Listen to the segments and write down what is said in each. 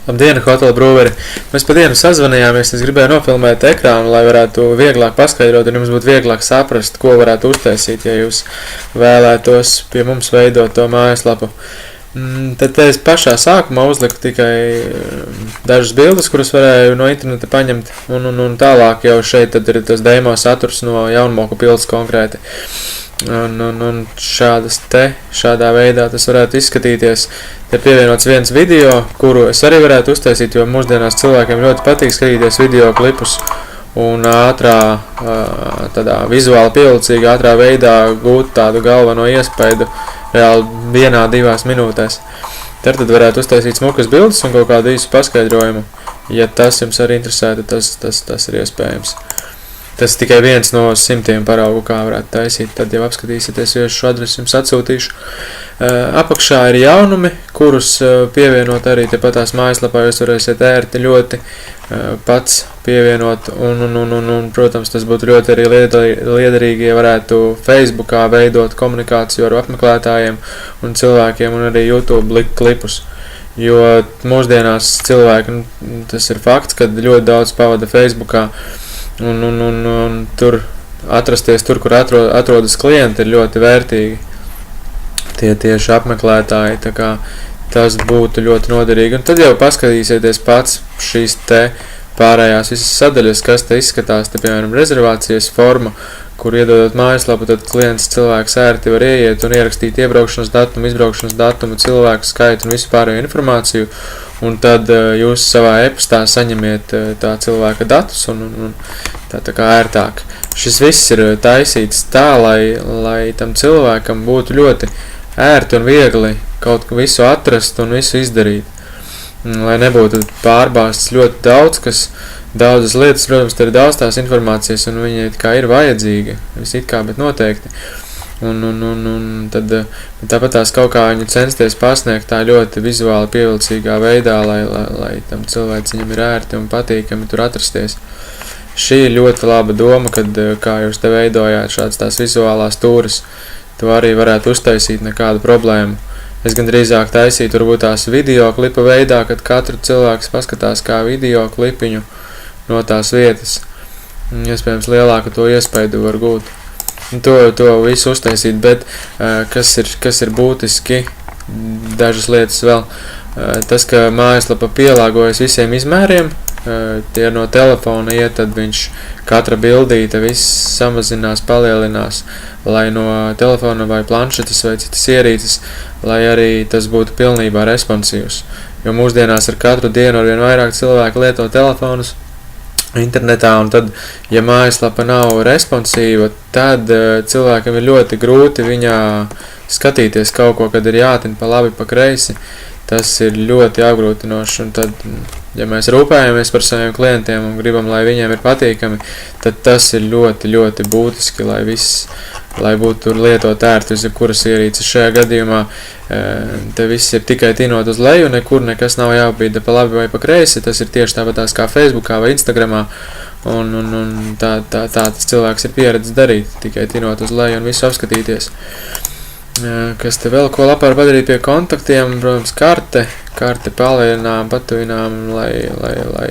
Labdien, Hotel Brūveri! Mēs pa dienu sazvanījāmies, es gribēju nofilmēt ekrānu, lai varētu vieglāk paskaidrot un jums būtu vieglāk saprast, ko varētu uztaisīt, ja jūs vēlētos pie mums veidot to mājaslapu. Tad es pašā sākumā uzliku tikai dažas bildes, kuras varēju no interneta paņemt, un tālāk jau šeit tad ir tas demo saturs no Jaunmoku pils konkrēti. Un šādā veidā tas varētu izskatīties. Te ir pievienots viens video, kuru es arī varētu uztaisīt, jo mūsdienās cilvēkiem ļoti patīk skatīties video klipus un tādā vizuāli pievilcīgā, ātrā veidā gūt tādu galveno iespaidu reāli 1-2 minūtēs. Tad varētu uztaisīt smukas bildes un kaut kādu īsu paskaidrojumu. Ja tas jums arī interesē, tad tas ir iespējams. Tas tikai viens no 100 paraugu, kā varētu taisīt. Tad jau apskatīsieties, jo šo adresi jums atsūtīšu. Apakšā ir jaunumi, kurus pievienot arī tepatās mājaslapā. Jūs varēsiet ērti ļoti pats pievienot. Un, protams, tas būtu ļoti arī liederīgi, ja varētu Facebookā veidot komunikāciju ar apmeklētājiem un cilvēkiem un arī YouTube likt klipus. Jo mūsdienās cilvēki, tas ir fakts, kad ļoti daudz pavada Facebookā. Un tur atrasties tur, kur atrodas klienti, ir ļoti vērtīgi. Tie tieši apmeklētāji, tā kā tas būtu ļoti noderīgi. Un tad jau paskatīsieties pats šīs te pārējās visas sadaļas, kas te izskatās, te piemēram rezervācijas forma, kur iedodot mājaslapu, tad klients cilvēks ērti var ieiet un ierakstīt iebraukšanas datumu, izbraukšanas datumu, cilvēku skaitu un visu pārējo informāciju. Un tad jūs savā e-pastā saņemiet tā cilvēka datus un tā kā ērtāk. Šis viss ir taisīts tā, lai tam cilvēkam būtu ļoti ērti un viegli kaut ko visu atrast un visu izdarīt. Lai nebūtu pārbāstas ļoti daudz, daudzas lietas, protams, te ir daudz tās informācijas un viņa it kā ir vajadzīga, viss it kā, bet noteikti. Un tad tāpat tās kaut kā viņu censties pasniegt tā ļoti vizuāli pievilcīgā veidā, lai tam cilvēciņam ir ērti un patīkami tur atrasties. Šī ir ļoti laba doma, kad kā jūs te veidojāt šāds tās vizuālās tūres, to arī varētu uztaisīt nekādu problēmu. Es gan drīzāk taisītu varbūt tās video klipa veidā, kad katru cilvēks paskatās kā video klipiņu no tās vietas. Iespējams lielāku to iespaidu var gūt. To visu uztaisīt, bet kas ir būtiski, dažas lietas vēl, tas, ka mājaslapa pielāgojas visiem izmēriem, tie no telefona iet, tad viņš katra bildīte viss samazinās, palielinās, lai no telefona vai planšetes vai citas ierīces, lai arī tas būtu pilnībā responsīvs. Jo mūsdienās ar katru dienu arvien vairāk cilvēku lieto telefonus internetā, un tad, ja mājaslapa nav responsīva, tad cilvēkam ir ļoti grūti viņā skatīties kaut ko, kad ir jātin pa labi, pa kreisi. Tas ir ļoti apgrūtinoši, un tad, ja mēs rūpējamies par saviem klientiem un gribam, lai viņiem ir patīkami, tad tas ir ļoti, ļoti būtiski, lai būtu tur lietot ērti uz jebkuras ierīces. Šajā gadījumā te viss ir tikai tinot uz leju, nekur nekas nav jābīda pa labi vai pa kreisi, tas ir tieši tāpatās kā Facebookā vai Instagramā, un tā tas cilvēks ir pieredzis darīt, tikai tinot uz leju un visu apskatīties. Kas te vēl, ko lapā var padarīt pie kontaktiem, protams, karte palielinām, patuvinām, lai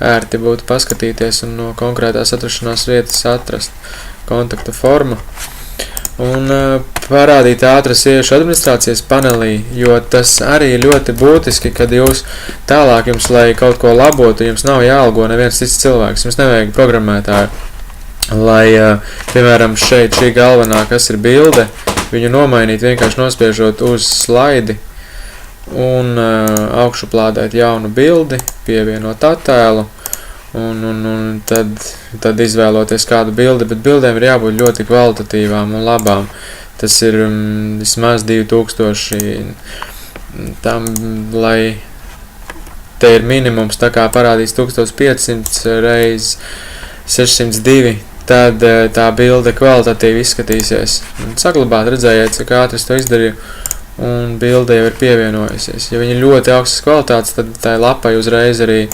ērti būtu paskatīties un no konkrētās atrašanās vietas atrast kontakta formu. Un parādīt ātras iešu administrācijas panelī, jo tas arī ir ļoti būtiski, kad jūs tālāk jums, lai kaut ko labotu, jums nav jāalgo neviens cits cilvēks, jums nevajag programmētāju, lai, piemēram, šeit šī galvenā, kas ir bilde, viņu nomainīt vienkārši nospiežot uz slaidi un augšuplādēt jaunu bildi, pievienot attēlu un tad izvēloties kādu bildi, bet bildēm ir jābūt ļoti kvalitatīvām un labām. Tas ir vismaz 2000 tam, lai te ir minimums, tā kā parādīs 1500 reiz 602, tad tā bilde kvalitatīvi izskatīsies. Saglabāt, redzējiet, cik ātri es to izdarīju, un bilde jau ir pievienojusies. Ja viņa ir ļoti augstas kvalitātes, tad tā lapai uzreiz arī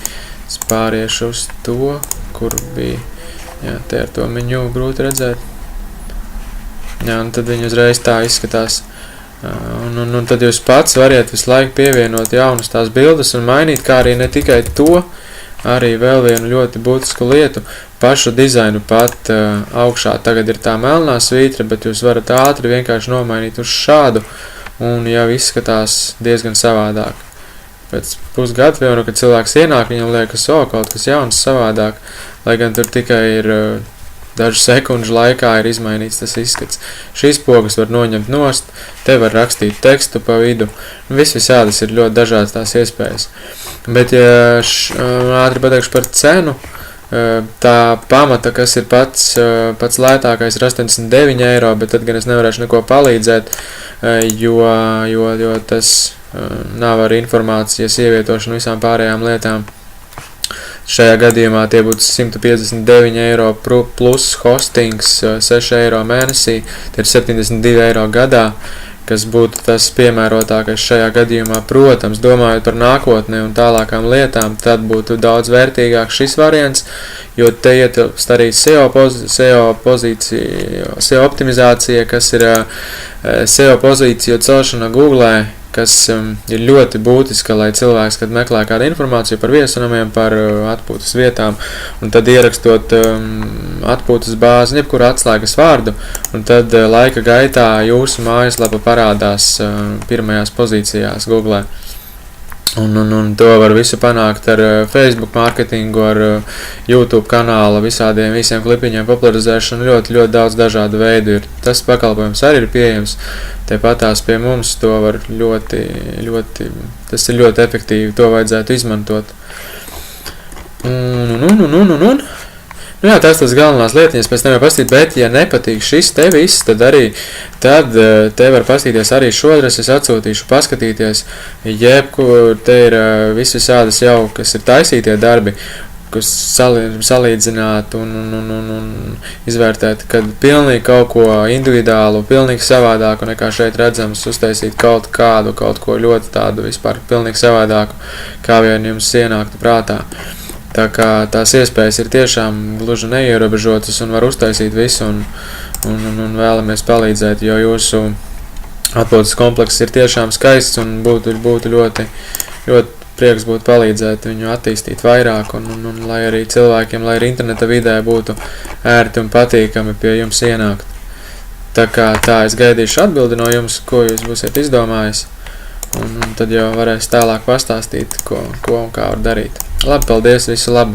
pāriešu uz to, kur bija, jā, te ar to menu grūti redzēt. Jā, un tad viņa uzreiz tā izskatās. Un tad jūs pats variet visu laiku pievienot jaunas tās bildes un mainīt, kā arī ne tikai to, arī vēl vienu ļoti būtisku lietu, pašu dizainu pat augšā. Tagad ir tā melnā svītra, bet jūs varat ātri vienkārši nomainīt uz šādu, un jau izskatās diezgan savādāk. Pēc pusgada jau, kad cilvēks ienāk, viņam liekas, kaut kas jauns savādāk, lai gan tur tikai ir dažu sekundžu laikā ir izmainīts tas izskats. Šīs pogas var noņemt nost, te var rakstīt tekstu pa vidu, visādas ir ļoti dažādas tās iespējas. Bet, ja ātri pateikšu par cenu, tā pamata, kas ir pats lētākais, ir 89 eiro, bet tad gan es nevarēšu neko palīdzēt, jo tas nav arī informācijas ievietošana visām pārējām lietām. Šajā gadījumā tie būtu 159 eiro plus hostings 6 eiro mēnesī, tie ir 72 eiro gadā, kas būtu tas piemērotākais šajā gadījumā. Protams, domājot par nākotni un tālākām lietām, tad būtu daudz vērtīgāk šis variants, jo te ietilpst arī SEO optimizācija, kas ir SEO pozīciju celšana Google, kas ir ļoti būtiska, lai cilvēks, kad meklē kādu informāciju par viesunamiem, par atpūtas vietām, un tad ierakstot atpūtas bāzi, jebkuru atslēgas vārdu, un tad laika gaitā jūsu mājaslapa parādās pirmajās pozīcijās Google. Un to var visu panākt ar Facebook mārketingu, ar YouTube kanāla, visiem klipiņiem popularizēšanu, ļoti daudz dažādu veidu ir. Tas pakalpojums arī ir pieejams, tepatās pie mums to var tas ir ļoti efektīvi, to vajadzētu izmantot. Nu jā, tas galvenās lietiņas pēc tam jau pastīt, bet ja nepatīk šis te viss, tad te var pastīties arī šo adresi, es atsūtīšu paskatīties, jebkur te ir visādas jau, kas ir taisītie darbi, kas salīdzināt un izvērtēt, kad pilnīgi kaut ko individuālu, pilnīgi savādāku nekā šeit redzams, uztaisīt kaut ko ļoti tādu vispār pilnīgi savādāku, kā vien jums ienāktu prātā. Tā kā tās iespējas ir tiešām gluži neierobežotas un var uztaisīt visu un vēlamies palīdzēt, jo jūsu atpūtas komplekss ir tiešām skaists un būtu ļoti prieks būtu palīdzēt viņu attīstīt vairāk un lai arī cilvēkiem, lai arī interneta vidē būtu ērti un patīkami pie jums ienākt. Tā kā es gaidīšu atbildi no jums, ko jūs būsiet izdomājis, un tad jau varēs tālāk pastāstīt, ko un kā var darīt. Labi, paldies, visu labu!